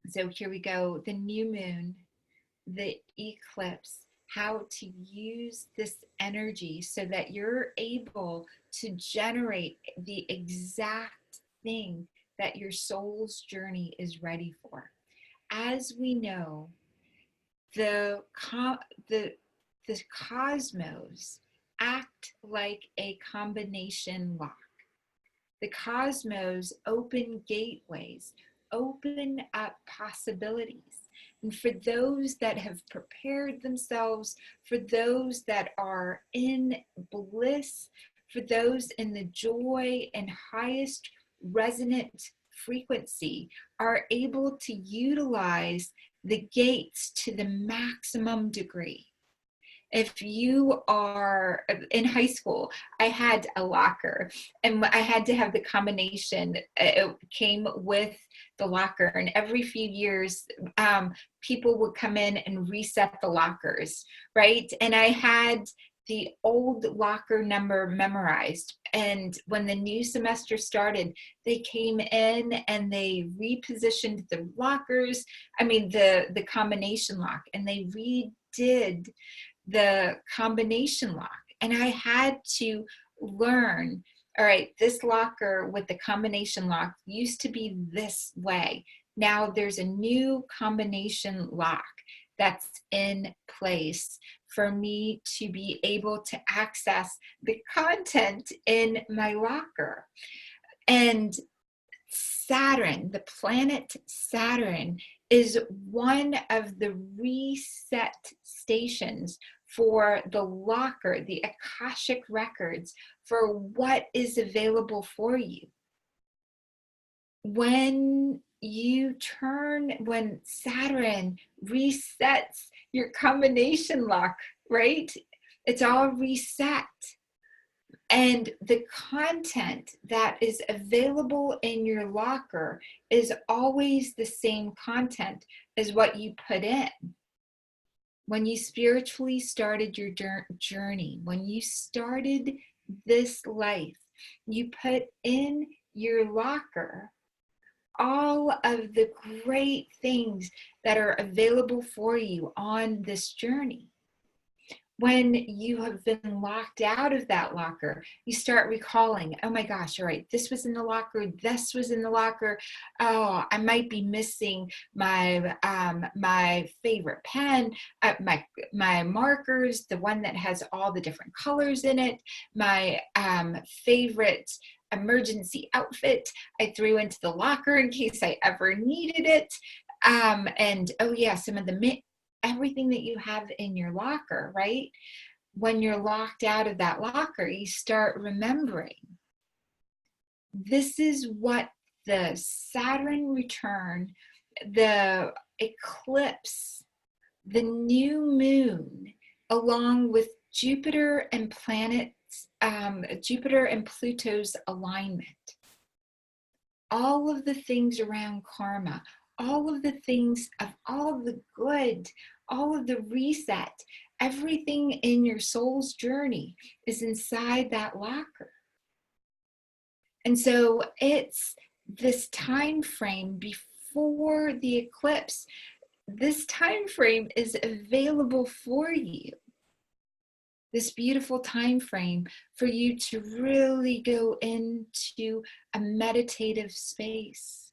So here we go, the new moon, the eclipse, how to use this energy so that you're able to generate the exact thing that your soul's journey is ready for. As we know, the the the cosmos act like a combination lock. The cosmos open gateways, open up possibilities. And for those that have prepared themselves, for those that are in bliss, for those in the joy and highest resonant frequency, are able to utilize the gates to the maximum degree. If you are in high school, I had a locker and I had to have the combination. It came with the locker, and every few years, people would come in and reset the lockers, right? And I had the old locker number memorized. And when the new semester started, they came in and they repositioned the lockers, the combination lock, and they redid the combination lock. And I had to learn, all right, this locker with the combination lock used to be this way. Now there's a new combination lock that's in place for me to be able to access the content in my locker. And Saturn, the planet Saturn, is one of the reset stations for the locker, the Akashic records, for what is available for you. When Saturn resets your combination lock, right? It's all reset. And the content that is available in your locker is always the same content as what you put in. When you spiritually started your journey, when you started this life, you put in your locker all of the great things that are available for you on this journey. When you have been locked out of that locker, you start recalling, oh my gosh, all right, this was in the locker, this was in the locker. Oh, I might be missing my my favorite pen, my markers, the one that has all the different colors in it, my favorite emergency outfit I threw into the locker in case I ever needed it. And oh yeah, some of the everything that you have in your locker, right? When you're locked out of that locker, you start remembering. This is what the Saturn return, the eclipse, the new moon, along with Jupiter and planets, Jupiter and Pluto's alignment, all of the things around karma, all of the things of all of the good, all of the reset, everything in your soul's journey is inside that locker. And so it's this time frame before the eclipse. This time frame is available for you. This beautiful time frame for you to really go into a meditative space,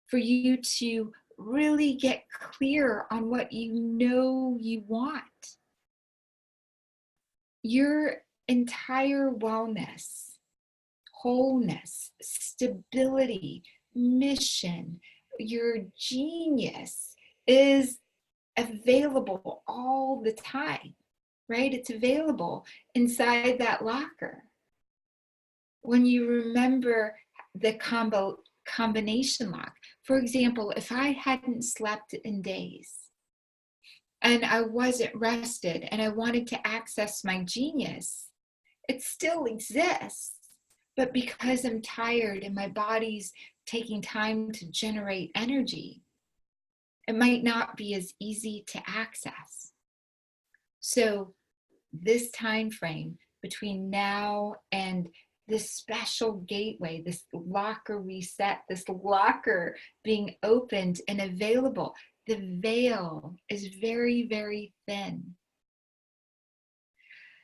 for you to really get clear on what you know you want. Your entire wellness, wholeness, stability, mission, your genius is available all the time, right? It's available inside that locker. When you remember the combination lock, for example, if I hadn't slept in days and I wasn't rested and I wanted to access my genius, it still exists. But because I'm tired and my body's taking time to generate energy, it might not be as easy to access. So this time frame between now and this special gateway, this locker reset, this locker being opened and available. The veil is very, very thin.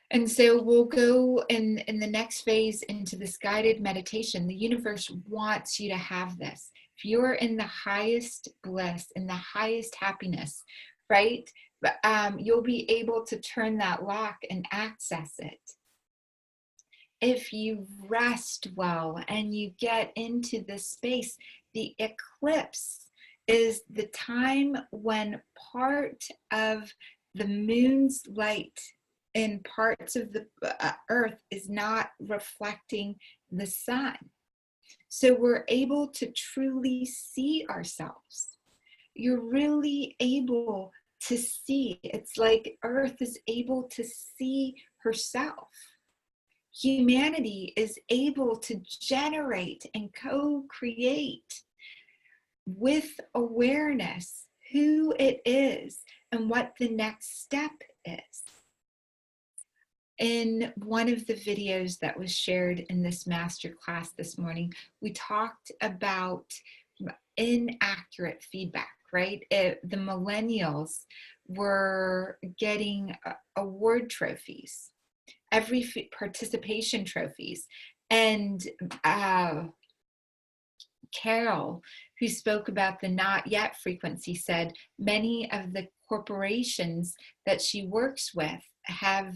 And so we'll go in the next phase into this guided meditation. The universe wants you to have this. If you're in the highest bliss, in the highest happiness, right? You'll be able to turn that lock and access it. If you rest well and you get into this space, the eclipse is the time when part of the moon's light in parts of the earth is not reflecting the sun. So we're able to truly see ourselves. You're really able to see. It's like Earth is able to see herself. Humanity is able to generate and co-create with awareness who it is and what the next step is. In one of the videos that was shared in this masterclass this morning, we talked about inaccurate feedback, right? The millennials were getting award trophies, every participation trophies. And Carol, who spoke about the not yet frequency, said many of the corporations that she works with have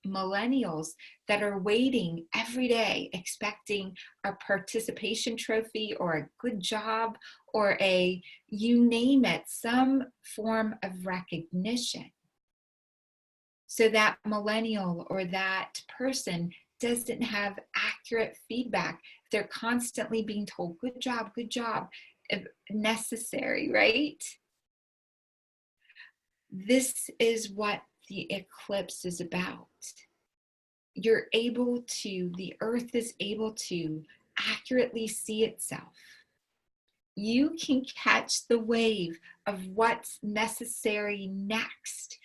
millennials that are waiting every day expecting a participation trophy or a good job or a, you name it, some form of recognition. So that millennial or that person doesn't have accurate feedback. They're constantly being told, good job, necessary, right? This is what the eclipse is about. You're able to, the earth is able to accurately see itself. You can catch the wave of what's necessary next,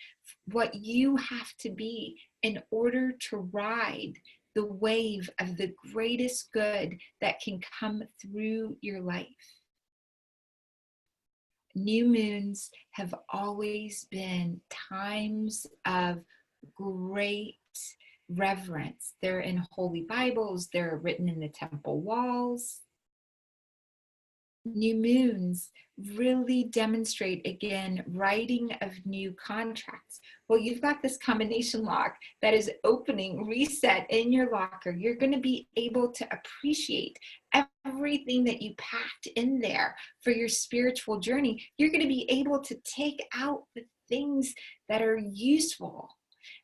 what you have to be in order to ride the wave of the greatest good that can come through your life. New moons have always been times of great reverence. They're in holy Bibles, they're written in the temple walls. New moons really demonstrate, again, writing of new contracts. Well, you've got this combination lock that is opening, reset in your locker. You're going to be able to appreciate everything that you packed in there for your spiritual journey. You're going to be able to take out the things that are useful,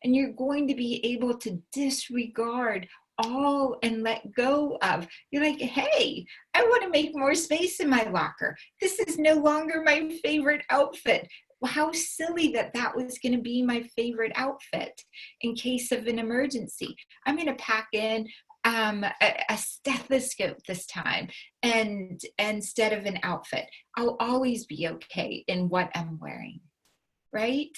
and you're going to be able to disregard all and let go of. You're like, hey, I want to make more space in my locker. This is no longer my favorite outfit. How silly that that was going to be my favorite outfit in case of an emergency. I'm going to pack in a stethoscope this time, and instead of an outfit. I'll always be okay in what I'm wearing, right?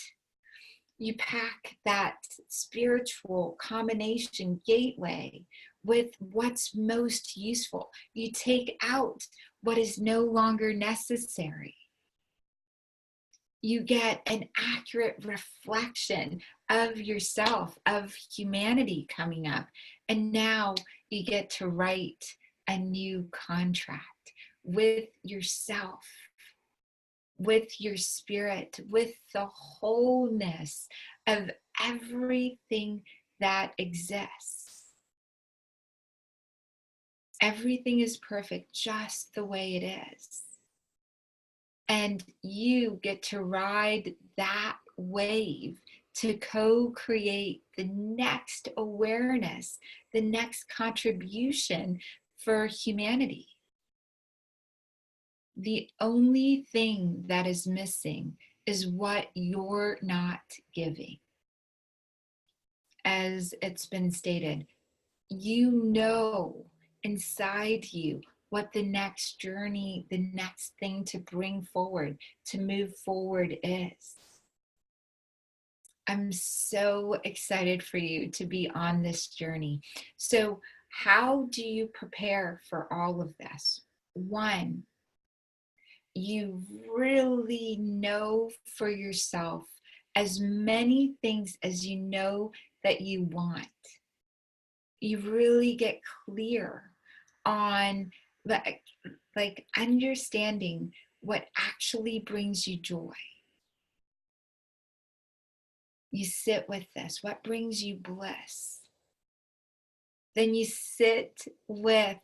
You pack that spiritual combination gateway with what's most useful. You take out what is no longer necessary. You get an accurate reflection of yourself, of humanity coming up. And now you get to write a new contract with yourself, with your spirit, with the wholeness of everything that exists. Everything is perfect just the way it is. And you get to ride that wave to co-create the next awareness, the next contribution for humanity. The only thing that is missing is what you're not giving. As it's been stated, you know inside you what the next journey, the next thing to bring forward, to move forward is. I'm so excited for you to be on this journey. So How do you prepare for all of this? One, you really know for yourself as many things as you know that you want. You really get clear on like understanding what actually brings you joy. You sit with this. What brings you bliss? Then you sit with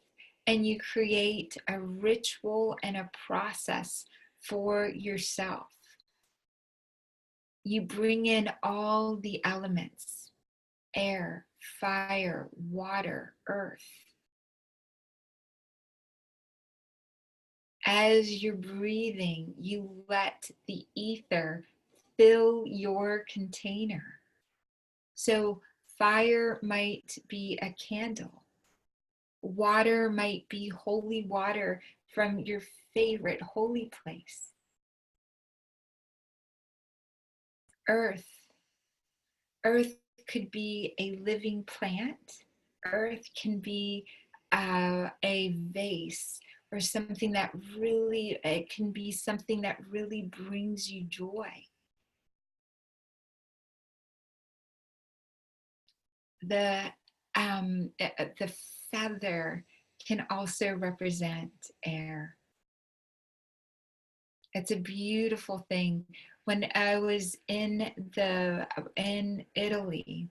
and you create a ritual and a process for yourself. You bring in all the elements: air, fire, water, earth. As you're breathing, you let the ether fill your container. So fire might be a candle. Water might be holy water from your favorite holy place. Earth. Earth could be a living plant. Earth can be a vase, or something that really, it can be something that really brings you joy. The feather can also represent air. It's a beautiful thing. When I was in Italy,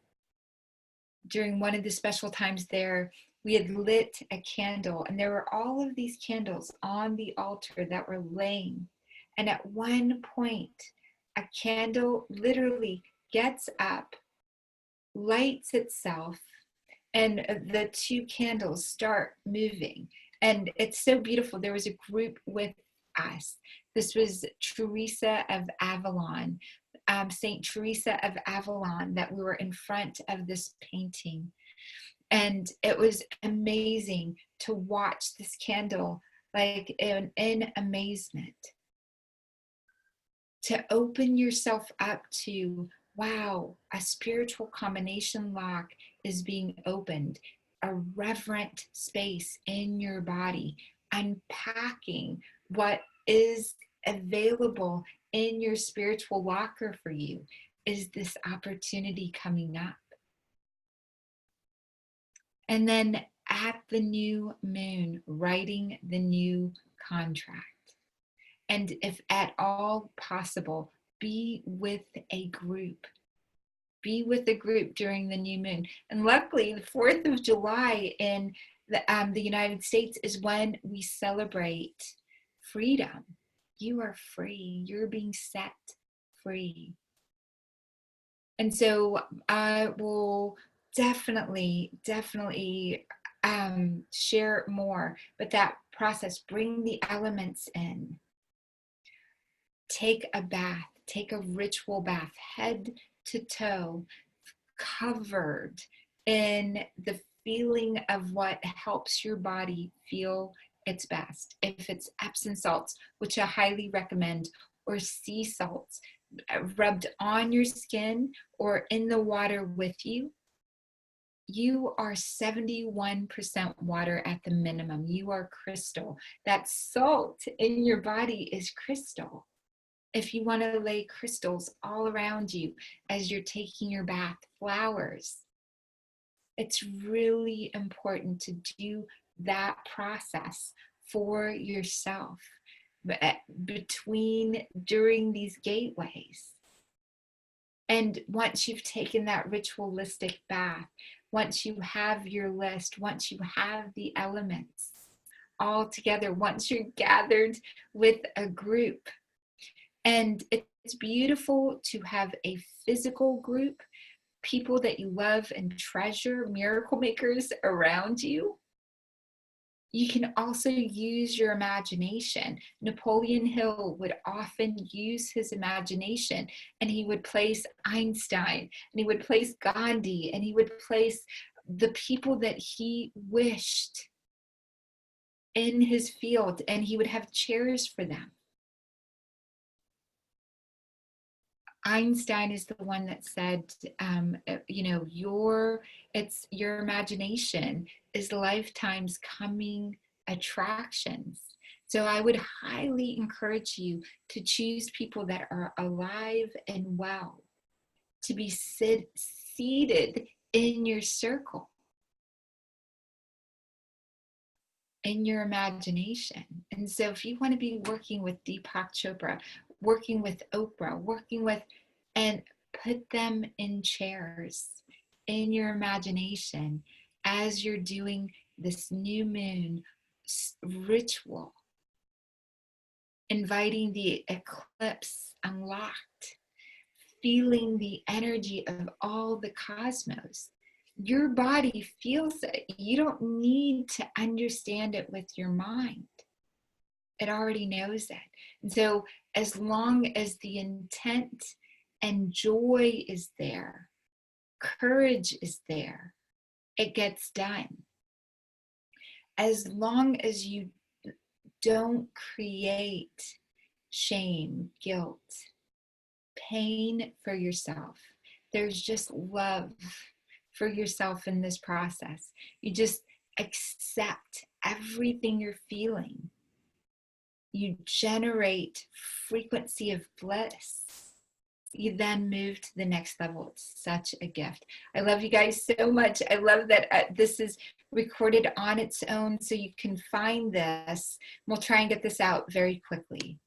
during one of the special times there, we had lit a candle, and there were all of these candles on the altar that were laying. And at one point, a candle literally gets up, lights itself, and the two candles start moving. And it's so beautiful. There was a group with us. This was Teresa of Avalon, Saint Teresa of Avalon, that we were in front of this painting. And it was amazing to watch this candle, like in amazement, to open yourself up to, wow, a spiritual combination lock is being opened, a reverent space in your body, unpacking what is available in your spiritual locker for you. Is this opportunity coming up? And then at the new moon, writing the new contract. And if at all possible, be with a group. Be with a group during the new moon. And luckily, the 4th of July in the United States is when we celebrate freedom. You are free. You're being set free. And so I will definitely share more. But that process, bring the elements in. Take a bath, take a ritual bath, head to toe, covered in the feeling of what helps your body feel its best. If it's Epsom salts, which I highly recommend, or sea salts, rubbed on your skin or in the water with you, you are 71% water at the minimum. You are crystal. That salt in your body is crystal. If you want to lay crystals all around you as you're taking your bath, flowers, it's really important to do that process for yourself during these gateways. And once you've taken that ritualistic bath, once you have your list, once you have the elements all together, once you're gathered with a group, and it's beautiful to have a physical group, people that you love and treasure, miracle makers around you. You can also use your imagination. Napoleon Hill would often use his imagination, and he would place Einstein, and he would place Gandhi, and he would place the people that he wished in his field, and he would have chairs for them. Einstein is the one that said, you know, your imagination is lifetime's coming attractions. So I would highly encourage you to choose people that are alive and well, to be seated in your circle, in your imagination. And so if you want to be working with Deepak Chopra, working with Oprah, working with, and put them in chairs in your imagination as you're doing this new moon ritual, inviting the eclipse unlocked, feeling the energy of all the cosmos. Your body feels it. You don't need to understand it with your mind. It already knows it. And so as long as the intent and joy is there, courage is there, it gets done. As long as you don't create shame, guilt, pain for yourself, there's just love for yourself in this process. You just accept everything you're feeling. You generate frequency of bliss. You then move to the next level. It's such a gift. I love you guys so much. I love that this is recorded on its own, so you can find this. We'll try and get this out very quickly.